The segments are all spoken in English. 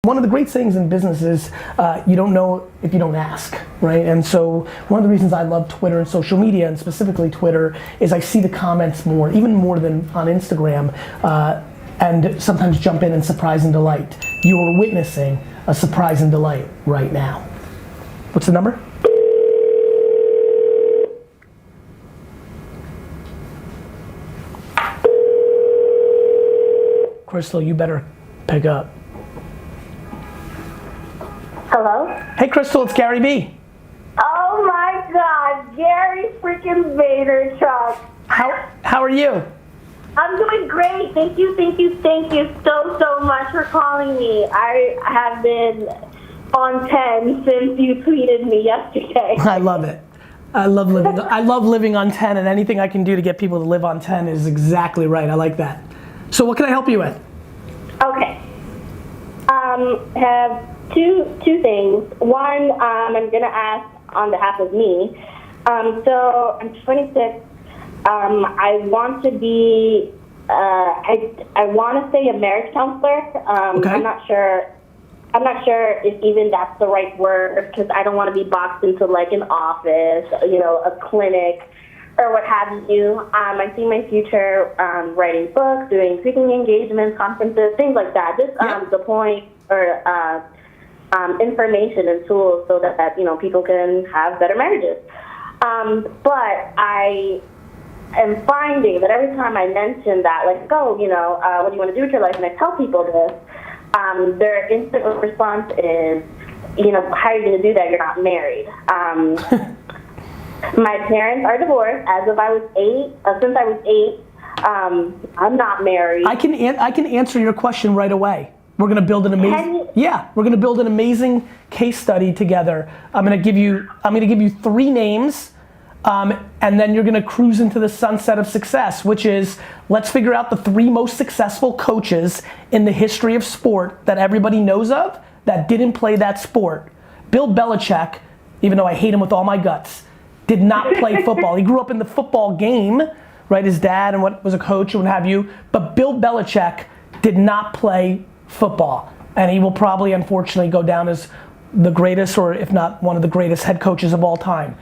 One of the great things in business is you don't know if you don't ask, right? And so one of the reasons I love Twitter and social media, and specifically Twitter, is I see the comments more, even more than on Instagram, and sometimes jump in and surprise and delight. You're witnessing a surprise and delight right now. What's the number? Crystal, you better pick up. Hello? Hey Crystal, it's Gary B. Oh my God, Gary freaking Vaynerchuk. How are you? I'm doing great. Thank you so much for calling me. I have been on 10 since you tweeted me yesterday. I love it. I love living on 10, and anything I can do to get people to live on 10 is exactly right. I like that. So what can I help you with? Okay. Have two things. One, I'm gonna ask on behalf of me. So I'm 26. I want to be. I want to say a marriage counselor. Okay. I'm not sure if even that's the right word, because I don't want to be boxed into like an office, a clinic, or what have you. I see my future writing books, doing speaking engagements, conferences, things like that. Just deploying or information and tools so that people can have better marriages. But I am finding that every time I mention that, like, what do you want to do with your life, and I tell people this, their instant response is, how are you going to do that? You're not married. My parents are divorced as of I was 8. Since I was 8, I'm not married. I can answer your question right away. We're gonna build an amazing case study together. I'm gonna give you 3 names, and then you're gonna cruise into the sunset of success, which is, let's figure out the 3 most successful coaches in the history of sport that everybody knows of that didn't play that sport. Bill Belichick, even though I hate him with all my guts, did not play football. He grew up in the football game, right? His dad was a coach and what have you, but Bill Belichick did not play football, and he will probably unfortunately go down as the greatest, or if not one of the greatest head coaches of all time.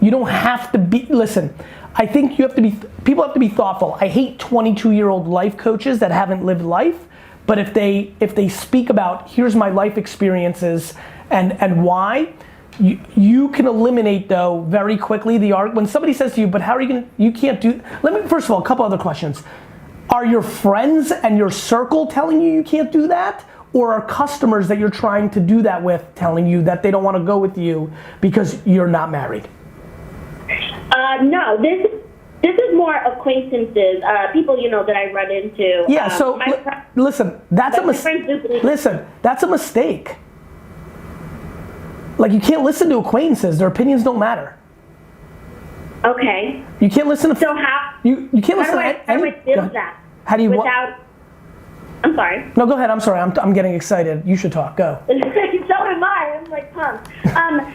You don't have to be, listen, I think people have to be thoughtful. I hate 22-year-old life coaches that haven't lived life, but if they speak about, here's my life experiences and why, you can eliminate though very quickly when somebody says to you, but how are you can't do, first of all, a couple other questions. Are your friends and your circle telling you can't do that? Or are customers that you're trying to do that with telling you that they don't want to go with you because you're not married? No, this is more acquaintances, people that I run into. Yeah, so listen, that's a mistake. Like, you can't listen to acquaintances, their opinions don't matter. Okay. You can't listen to. So how? You can't listen to. How do I feel that? How do you? I'm sorry. No, go ahead. I'm sorry. I'm getting excited. You should talk. Go. So am I. I'm like pumped.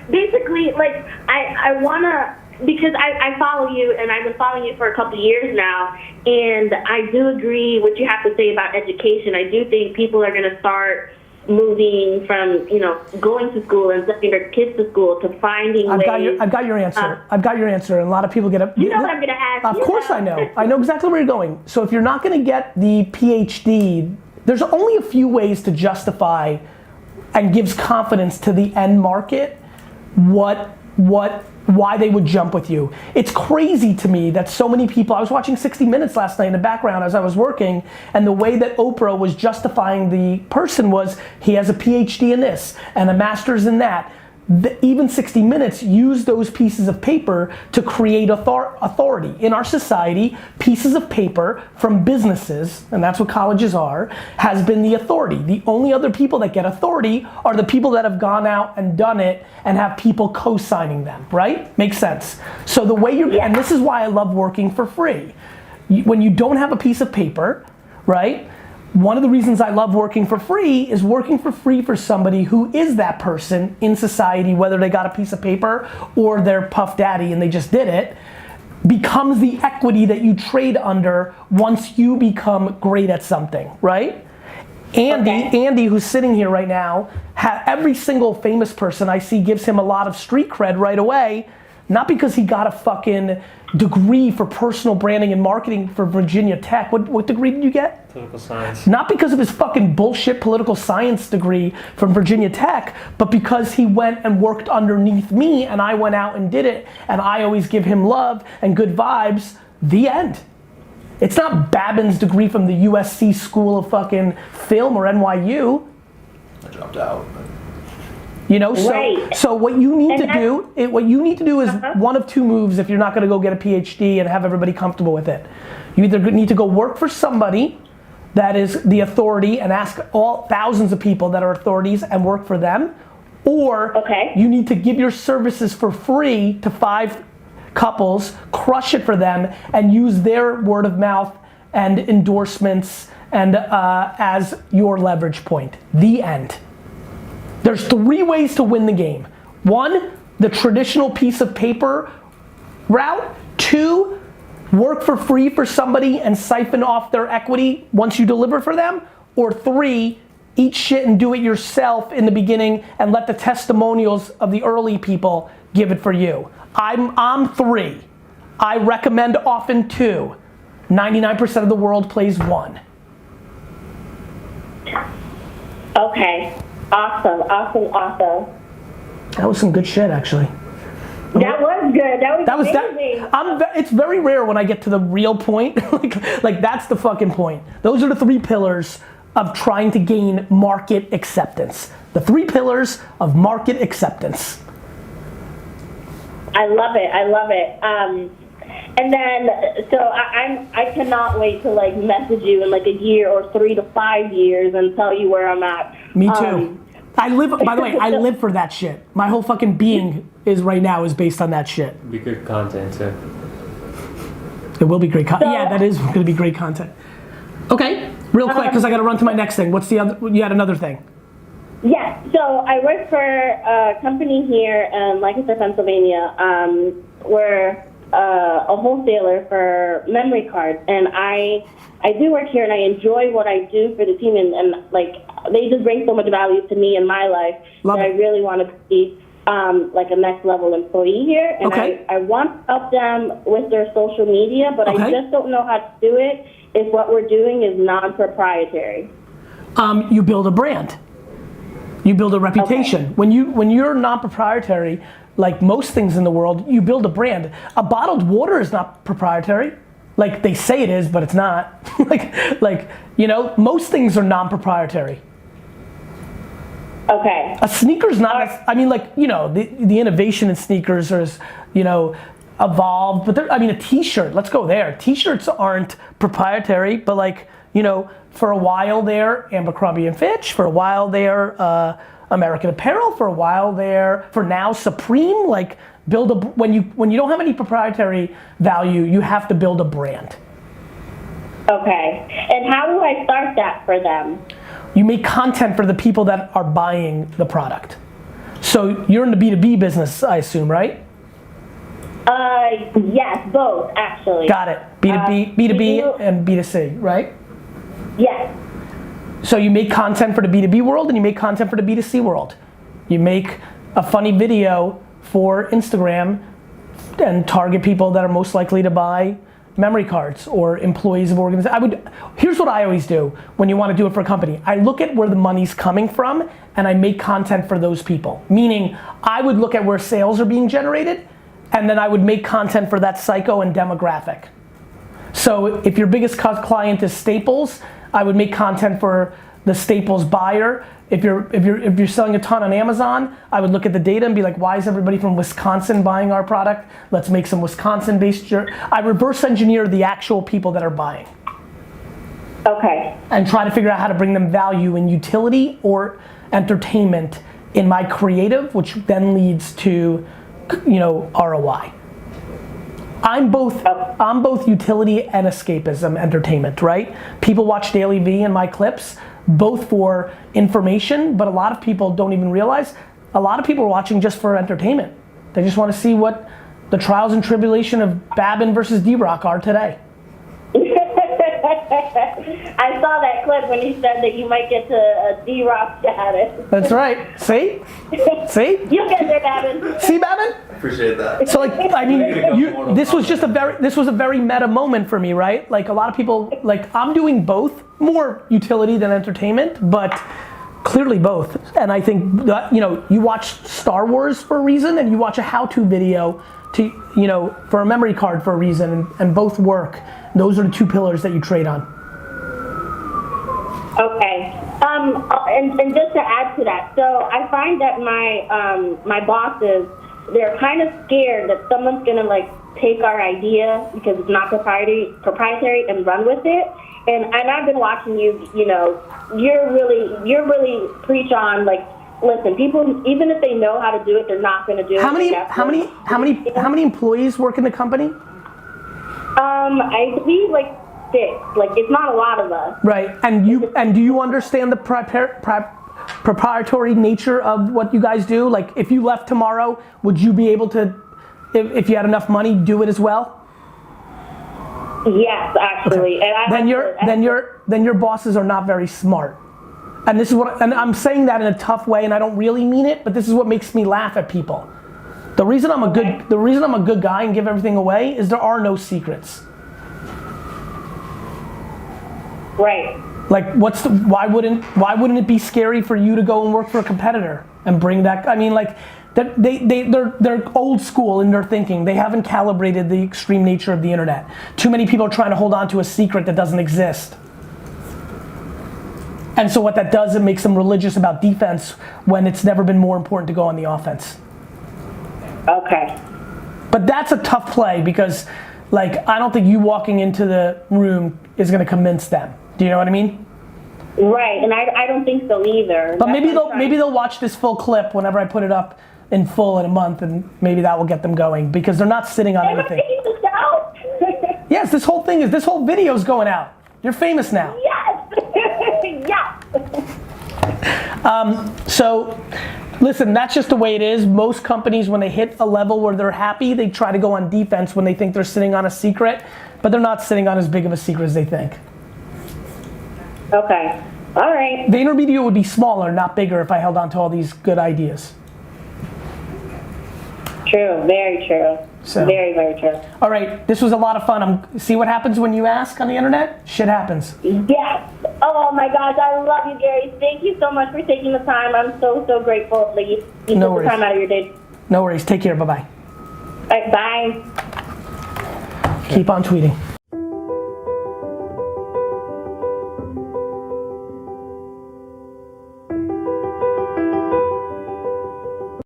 Basically, like I wanna, because I follow you, and I've been following you for a couple of years now, and I do agree what you have to say about education. I do think people are gonna start moving from going to school and sending their kids to school to finding ways. I've got your answer. I've got your answer, and a lot of people get up. You know what I'm gonna ask. Of course I know. I know exactly where you're going. So if you're not gonna get the PhD, there's only a few ways to justify and gives confidence to the end market why they would jump with you. It's crazy to me that so many people, I was watching 60 Minutes last night in the background as I was working, and the way that Oprah was justifying the person was, he has a PhD in this and a master's in that. Even 60 Minutes used those pieces of paper to create authority. In our society, pieces of paper from businesses, and that's what colleges are, has been the authority. The only other people that get authority are the people that have gone out and done it and have people co-signing them, right? Makes sense. So the way and this is why I love working for free. When you don't have a piece of paper, right? One of the reasons I love working for free is working for free for somebody who is that person in society, whether they got a piece of paper or they're Puff Daddy and they just did it, becomes the equity that you trade under once you become great at something, right? Andy, who's sitting here right now, every single famous person I see gives him a lot of street cred right away, not because he got a fucking degree for personal branding and marketing for Virginia Tech. What degree did you get? Political science. Not because of his fucking bullshit political science degree from Virginia Tech, but because he went and worked underneath me and I went out and did it, and I always give him love and good vibes. The end. It's not Babin's degree from the USC School of fucking Film or NYU. I dropped out. You know, Right. so what you need to do is one of two moves if you're not gonna go get a PhD and have everybody comfortable with it. You either need to go work for somebody that is the authority and ask all thousands of people that are authorities and work for them, or you need to give your services for free to 5 couples, crush it for them, and use their word of mouth and endorsements and as your leverage point. The end. There's 3 ways to win the game. 1, the traditional piece of paper route. 2, work for free for somebody and siphon off their equity once you deliver for them. Or 3, eat shit and do it yourself in the beginning and let the testimonials of the early people give it for you. I'm 3. I recommend often 2. 99% of the world plays 1. Okay. Awesome. That was some good shit, actually. That was good. That was amazing. It's very rare when I get to the real point. like that's the fucking point. Those are the 3 pillars of trying to gain market acceptance. The 3 pillars of market acceptance. I love it. And then, so I cannot wait to like message you in like a year or 3 to 5 years and tell you where I'm at. Me too. By the way, I live for that shit. My whole fucking being is based on that shit. Be good content too. It will be great content. Yeah, that is going to be great content. Okay, real quick, because I got to run to my next thing. What's the other? You had another thing. Yes, so I work for a company here in Lancaster, Pennsylvania. We're a wholesaler for memory cards, and I do work here, and I enjoy what I do for the team, and like they just bring so much value to me in my life that I really want to be like a next level employee here, and I want to help them with their social media, but I just don't know how to do it if what we're doing is non-proprietary. You build a brand. You build a reputation. When you're non-proprietary, like most things in the world, you build a brand. A bottled water is not proprietary. Like they say it is, but it's not. like you know, most things are non-proprietary. Okay. A sneaker's not. I mean, like you know, the innovation in sneakers is evolved, but I mean, a T-shirt. Let's go there. T-shirts aren't proprietary, but like you know, for a while there, Abercrombie and Fitch. For a while there, American Apparel. For a while there, for now, Supreme. Like when you don't have any proprietary value, you have to build a brand. Okay. And how do I start that for them? You make content for the people that are buying the product. So you're in the B2B business, I assume, right? Yes, both actually. Got it. B2B and B2C, right? Yes. So you make content for the B2B world and you make content for the B2C world. You make a funny video for Instagram and target people that are most likely to buy memory cards or employees of organizations. Here's what I always do when you want to do it for a company. I look at where the money's coming from and I make content for those people. Meaning I would look at where sales are being generated and then I would make content for that psycho and demographic. So if your biggest client is Staples, I would make content for the Staples buyer. If you're selling a ton on Amazon, I would look at the data and be like, why is everybody from Wisconsin buying our product? Let's make some Wisconsin-based. I reverse engineer the actual people that are buying. Okay. And try to figure out how to bring them value in utility or entertainment in my creative, which then leads to, ROI. I'm both utility and escapism, entertainment, right? People watch Daily V in my clips, both for information, but a lot of people don't even realize, a lot of people are watching just for entertainment. They just want to see what the trials and tribulation of Babin versus D-Rock are today. I saw that clip when you said that you might get to a D-Rock status. That's right. See? See? You'll get there, Babin. See, Babin? Appreciate that. So like, I mean, this was a very meta moment for me, right? Like a lot of people, like I'm doing both, more utility than entertainment, but clearly both. And I think that, you watch Star Wars for a reason, and you watch a how-to video for a memory card for a reason, and both work. Those are the two pillars that you trade on. Okay. And just to add to that, so I find that my bosses, they're kind of scared that someone's gonna like take our idea because it's not proprietary and run with it. And I've been watching you. You're really preach on like, listen, people, even if they know how to do it, they're not gonna do it. How many employees work in the company? I believe like 6. Like it's not a lot of us. Right. And do you understand the proprietary nature of what you guys do? Like if you left tomorrow, would you be able to, if you had enough money, do it as well? Yes, actually. Okay. And then your bosses are not very smart. And this is and I'm saying that in a tough way, and I don't really mean it, but this is what makes me laugh at people. The reason I'm a good guy and give everything away is there are no secrets. Right. Like why wouldn't it be scary for you to go and work for a competitor and bring that? I mean, like they're old school in their thinking. They haven't calibrated the extreme nature of the internet. Too many people are trying to hold on to a secret that doesn't exist. And so what that does, it makes them religious about defense when it's never been more important to go on the offense. Okay. But that's a tough play because, like, I don't think you walking into the room is going to convince them. Do you know what I mean? Right, and I don't think so either. But maybe they'll watch this full clip whenever I put it up in full in a month, and maybe that will get them going because they're not sitting on anything. Am I taking this out? Yes, this whole video is going out. You're famous now. Yes. Yes. So, listen, that's just the way it is. Most companies, when they hit a level where they're happy, they try to go on defense when they think they're sitting on a secret, but they're not sitting on as big of a secret as they think. Okay. All right. VaynerMedia would be smaller, not bigger, if I held on to all these good ideas. True. Very true. So, very, very true. All right, this was a lot of fun. See what happens when you ask on the internet? Shit happens. Yes. Oh my gosh, I love you, Gary. Thank you so much for taking the time. I'm so grateful that you took the time out of your day. No worries. Take care. Bye-bye. All right, bye. Keep on tweeting.